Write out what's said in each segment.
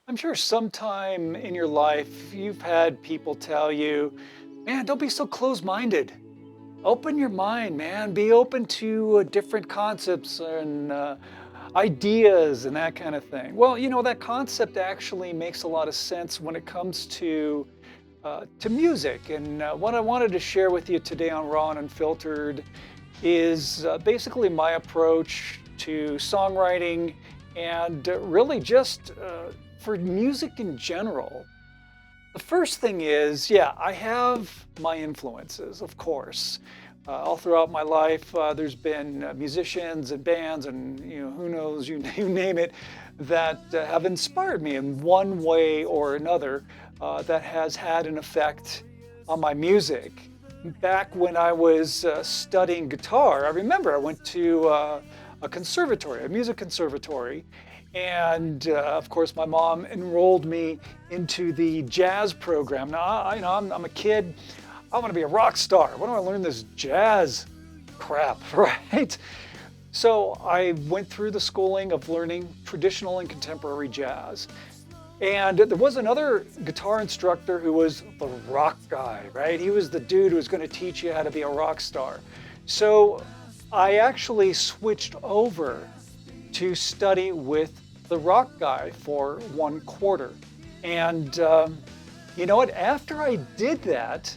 I'm sure sometime in your life you've had people tell you, man, don't be so close minded. Open your mind, man. Be open to different concepts and ideas and that kind of thing. Well, that concept actually makes a lot of sense when it comes to music. And what I wanted to share with you today on Raw and Unfiltered is basically my approach to songwriting and really just for music in general. The first thing is, yeah, I have my influences, of course. All throughout my life, there's been musicians and bands, and who knows, you name it, that have inspired me in one way or another. That has had an effect on my music. Back when I was studying guitar, I remember I went to a conservatory, a music conservatory, and of course, my mom enrolled me into the jazz program. Now, I'm a kid. I want to be a rock star. Why don't I learn this jazz crap, right? So I went through the schooling of learning traditional and contemporary jazz. And there was another guitar instructor who was the rock guy, right? He was the dude who was going to teach you how to be a rock star. So I actually switched over to study with the rock guy for 1 quarter. And you know what? After I did that,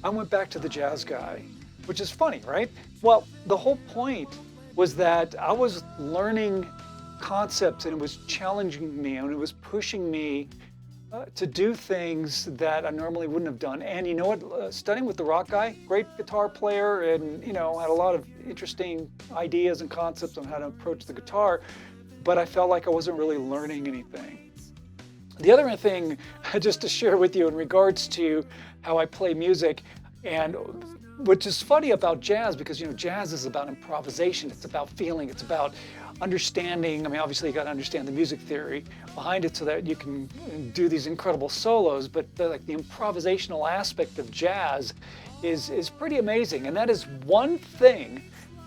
I went back to the jazz guy, which is funny, right? Well, the whole point was that I was learning concepts and it was challenging me and it was pushing me to do things that I normally wouldn't have done. And you know what? Studying with the rock guy, great guitar player, and had a lot of interesting ideas and concepts on how to approach the guitar, but I felt like I wasn't really learning anything. The other thing, just to share with you in regards to how I play music, and which is funny about jazz, because jazz is about improvisation, it's about feeling, it's about understanding. I mean, obviously you got to understand the music theory behind it so that you can do these incredible solos, but the improvisational aspect of jazz is pretty amazing. And that is one thing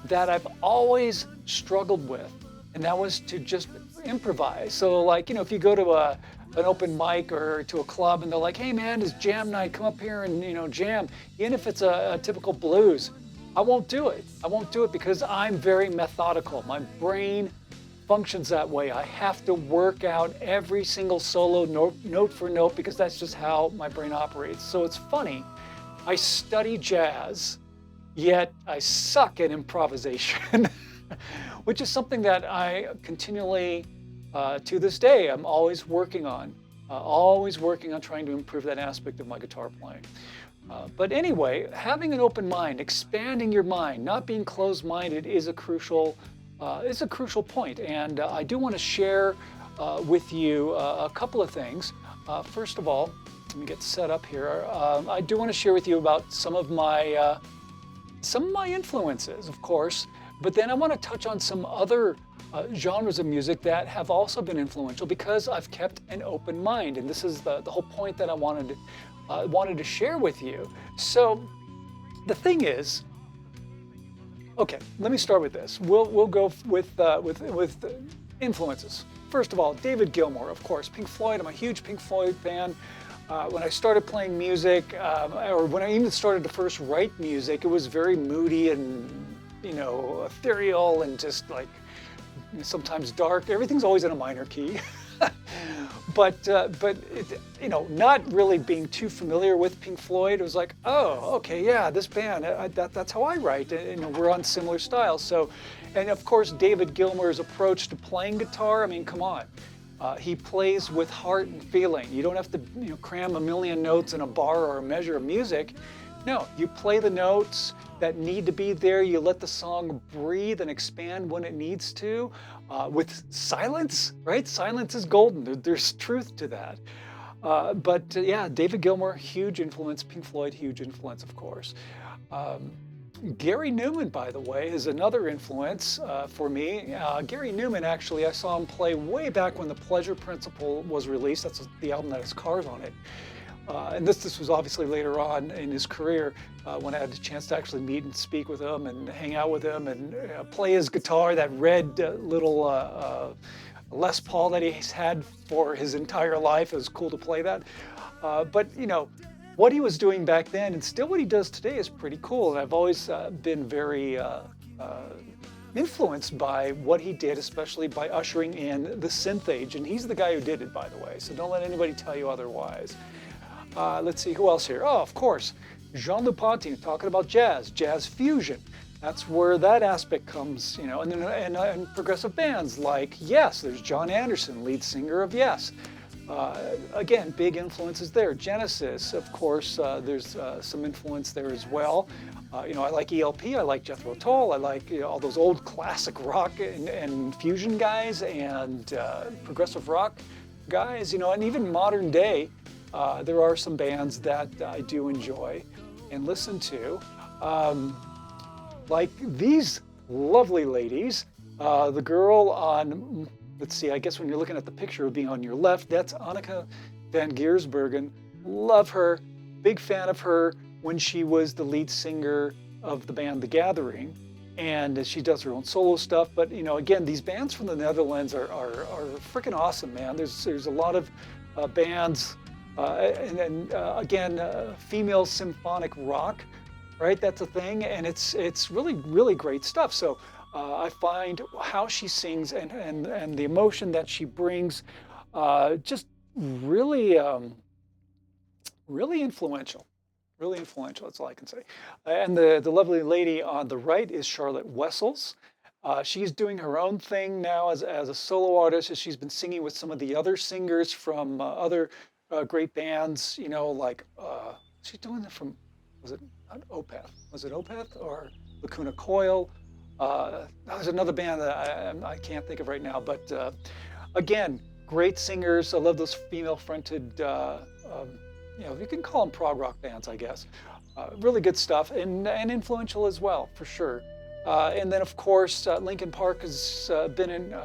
that I've always struggled with, and that was to just improvise. So if you go to an open mic or to a club and they're like, hey man, it's jam night, come up here and jam. Even if it's a typical blues, I won't do it. I won't do it because I'm very methodical. My brain functions that way. I have to work out every single solo note for note because that's just how my brain operates. So it's funny, I study jazz, yet I suck at improvisation, which is something that I continually, to this day, I'm always working on trying to improve that aspect of my guitar playing. But anyway, having an open mind, expanding your mind, not being closed-minded is a crucial point. And I do want to share with you a couple of things. First of all, let me get set up here. I do want to share with you about some of my influences, of course, but then I want to touch on some other genres of music that have also been influential because I've kept an open mind. And this is the whole point that I wanted to share with you. So the thing is, okay, let me start with this. We'll go with influences. First of all, David Gilmour, of course. Pink Floyd. I'm a huge Pink Floyd fan. When I started playing music, or when I even started to first write music, it was very moody and ethereal and just sometimes dark. Everything's always in a minor key. But it, not really being too familiar with Pink Floyd, it was like, oh, okay, yeah, this band, that's how I write. And we're on similar styles. So, and of course, David Gilmour's approach to playing guitar. I mean, come on. He plays with heart and feeling. You don't have to cram a million notes in a bar or a measure of music. No, you play the notes that need to be there. You let the song breathe and expand when it needs to, with silence, right? Silence is golden. There's truth to that. But yeah, David Gilmour, huge influence. Pink Floyd, huge influence, of course. Gary Newman, by the way, is another influence for me. Gary Newman, actually, I saw him play way back when The Pleasure Principle was released. That's the album that has Cars on it. And this was obviously later on in his career when I had the chance to actually meet and speak with him and hang out with him and play his guitar, that red little Les Paul that he's had for his entire life. It was cool to play that. But what he was doing back then and still what he does today is pretty cool. And I've always been very influenced by what he did, especially by ushering in the synth age. And he's the guy who did it, by the way. So don't let anybody tell you otherwise. Let's see, who else here? Oh, of course, Jean-Luc Ponty talking about jazz fusion. That's where that aspect comes, and then and progressive bands like Yes. There's John Anderson, lead singer of Yes. Again, big influences there. Genesis, of course, there's some influence there as well. I like ELP, I like Jethro Tull, I like all those old classic rock and fusion guys and progressive rock guys, and even modern day, there are some bands that I do enjoy and listen to. Like these lovely ladies, the girl on, let's see, I guess when you're looking at the picture, it would be on your left. That's Anneke van Giersbergen. Love her, big fan of her when she was the lead singer of the band The Gathering. And she does her own solo stuff. But, again, these bands from the Netherlands are freaking awesome, man. There's a lot of bands, and again, female symphonic rock. Right, that's a thing, and it's really, really great stuff. So I find how she sings and the emotion that she brings just really, really influential. Really influential, that's all I can say. And the lovely lady on the right is Charlotte Wessels. She's doing her own thing now as a solo artist. She's been singing with some of the other singers from other great bands, like she's doing it from, was it not Opeth? Was it Opeth or Lacuna Coil? There's another band that I can't think of right now, but again, great singers. I love those female-fronted, you can call them prog rock bands, I guess. Really good stuff and influential as well, for sure. And then, of course, Linkin Park has been in,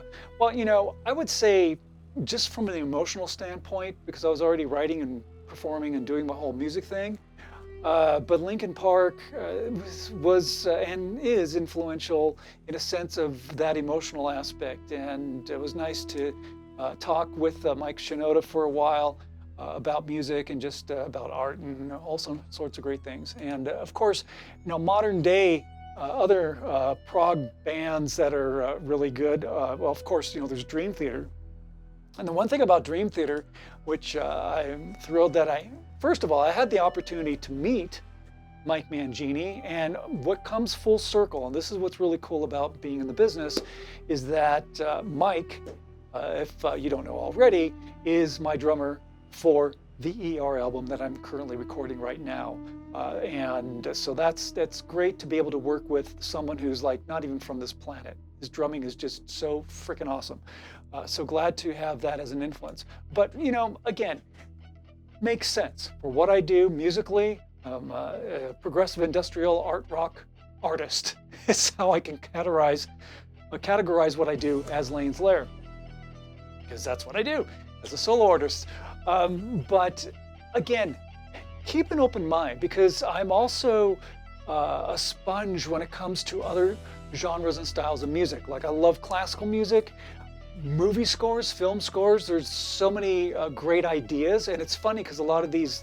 I would say just from an emotional standpoint, because I was already writing and performing and doing my whole music thing, but Linkin Park was and is influential in a sense of that emotional aspect. And it was nice to talk with Mike Shinoda for a while about music and just about art and all sorts of great things. And of course, modern day other prog bands that are really good. Well, of course, there's Dream Theater. And the one thing about Dream Theater, which I'm thrilled that first of all, I had the opportunity to meet Mike Mangini, and what comes full circle, and this is what's really cool about being in the business, is that Mike, if you don't know already, is my drummer for the ER album that I'm currently recording right now. And so that's great to be able to work with someone who's like not even from this planet. His drumming is just so freaking awesome. So glad to have that as an influence. But, again, makes sense for what I do musically. I'm a progressive industrial art rock artist. It's how I can categorize what I do as Lane's Lair, because that's what I do as a solo artist. But again, keep an open mind, because I'm also a sponge when it comes to other genres and styles of music. Like I love classical music, movie scores, film scores. There's so many great ideas, and it's funny because a lot of these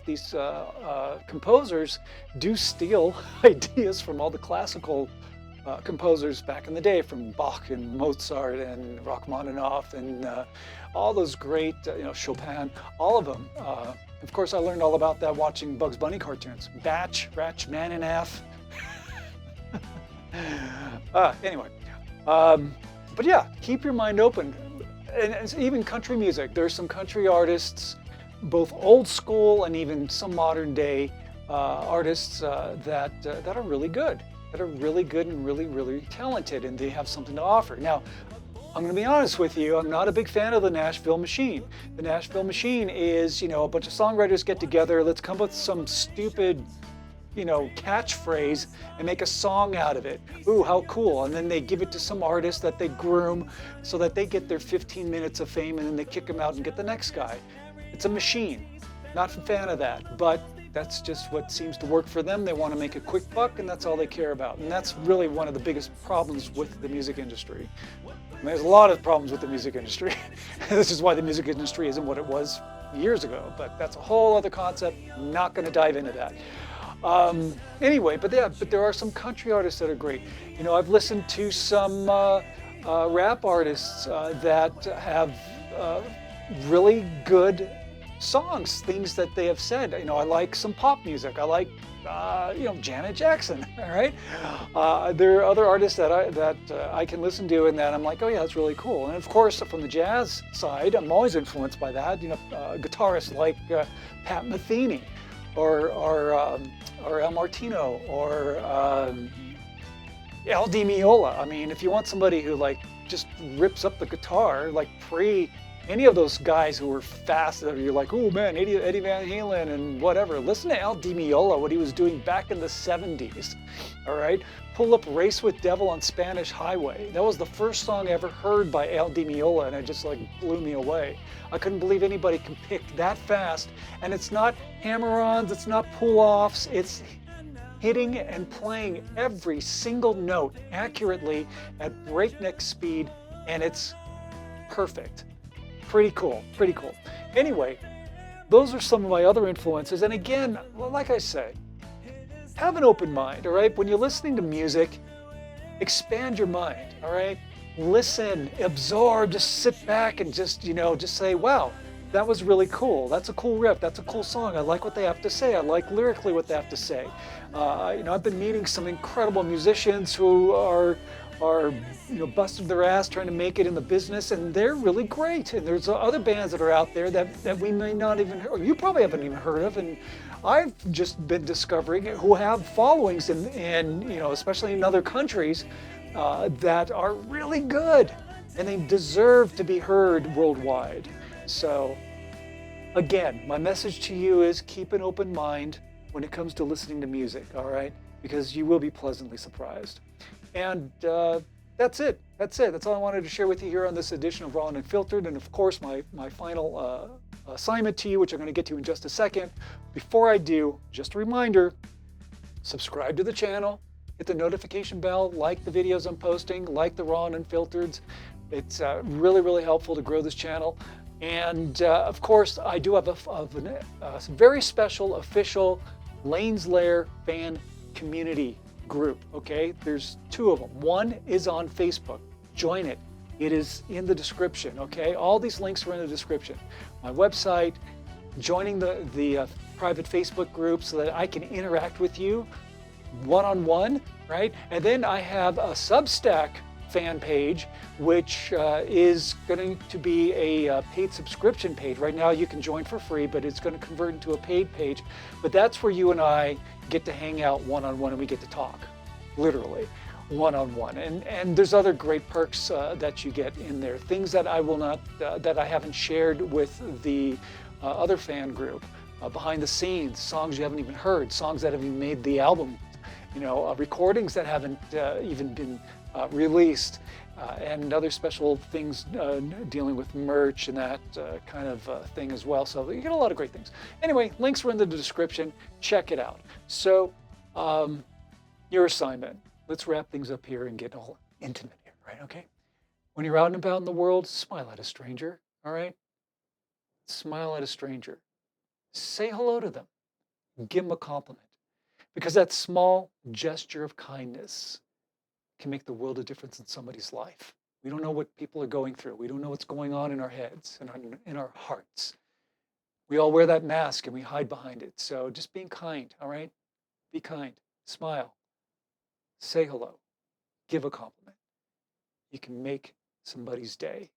composers do steal ideas from all the classical composers back in the day, from Bach and Mozart and Rachmaninoff and all those great, Chopin, all of them. Of course, I learned all about that watching Bugs Bunny cartoons. Batch, Rachmaninoff. Anyway, but yeah, keep your mind open. And even country music. There's some country artists, both old school and even some modern day artists that are really good. That are really good and really, really talented, and they have something to offer. Now, I'm going to be honest with you, I'm not a big fan of the Nashville Machine. The Nashville Machine is, a bunch of songwriters get together, let's come up with some stupid, catchphrase and make a song out of it. Ooh, how cool. And then they give it to some artist that they groom so that they get their 15 minutes of fame, and then they kick them out and get the next guy. It's a machine. Not a fan of that, but that's just what seems to work for them. They want to make a quick buck, and that's all they care about. And that's really one of the biggest problems with the music industry. mean, there's a lot of problems with the music industry. This is why the music industry isn't what it was years ago, but that's a whole other concept. Not going to dive into that. Anyway, but yeah, but there are some country artists that are great. You know, I've listened to some rap artists that have really good songs, things that they have said. You know, I like some pop music. I like, you know, Janet Jackson. All right. There are other artists that I can listen to, and that I'm like, oh yeah, that's really cool. And of course, from the jazz side, I'm always influenced by that. You know, guitarists like Pat Metheny, or El Martino, or El Di Meola. I mean, if you want somebody who like just rips up the guitar, like pre any of those guys who were fast, that you're like, oh man, Eddie Van Halen and whatever. Listen to El Di Meola, what he was doing back in the 70s. All right, pull up "Race with Devil on Spanish Highway." That was the first song I ever heard by El Di Meola, and it just like blew me away. I couldn't believe anybody can pick that fast, and it's not hammer-ons, it's not pull-offs, it's hitting and playing every single note accurately at breakneck speed, and it's perfect. Pretty cool, pretty cool. Anyway, those are some of my other influences. And again, well, like I say, have an open mind, all right? When you're listening to music, expand your mind, all right? Listen, absorb, just sit back and just, you know, just say, wow, that was really cool. That's a cool riff. That's a cool song. I like what they have to say. I like lyrically what they have to say. You know, I've been meeting some incredible musicians who are you know, busted their ass trying to make it in the business, and they're really great. And there's other bands that are out there that we may not even, or you probably haven't even heard of, and I've just been discovering who have followings in you know, especially in other countries, that are really good, and they deserve to be heard worldwide. So again, my message to you is keep an open mind when it comes to listening to music, all right? Because you will be pleasantly surprised. And that's it. That's it. That's all I wanted to share with you here on this edition of Raw and Unfiltered. And of course, my final assignment to you, which I'm going to get to in just a second. Before I do, just a reminder, subscribe to the channel, hit the notification bell, like the videos I'm posting, like the Raw and Unfiltered. It's really, really helpful to grow this channel. And of course, I do have a very special official Lanes Laire fan community group, okay? There's two of them. One is on Facebook. Join it. It is in the description, okay? All these links are in the description. My website, joining the private Facebook group so that I can interact with you one-on-one, right? And then I have a Substack fan page, which is going to be a paid subscription page. Right now you can join for free, but it's going to convert into a paid page. But that's where you and I get to hang out one-on-one, and we get to talk, literally one-on-one. And there's other great perks that you get in there, things that I will not, that I haven't shared with the other fan group, behind the scenes, songs you haven't even heard, songs that haven't even made the album, you know, recordings that haven't even been released, and other special things dealing with merch and that kind of thing as well. So you get a lot of great things. Anyway, links are in the description. Check it out. So your assignment, let's wrap things up here and get all intimate here, right? Okay. When you're out and about in the world, smile at a stranger, all right? Smile at a stranger. Say hello to them. Give them a compliment. Because that small gesture of kindness can make the world a difference in somebody's life. We don't know what people are going through. We don't know what's going on in our heads and in our hearts. We all wear that mask and we hide behind it. So just being kind, all right? Be kind. Smile. Say hello. Give a compliment. You can make somebody's day.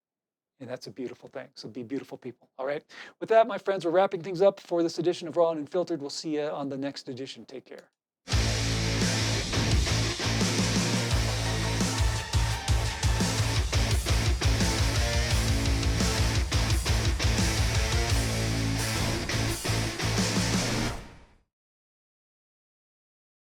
And that's a beautiful thing. So be beautiful people, all right? With that, my friends, we're wrapping things up for this edition of Raw and Unfiltered. We'll see you on the next edition. Take care.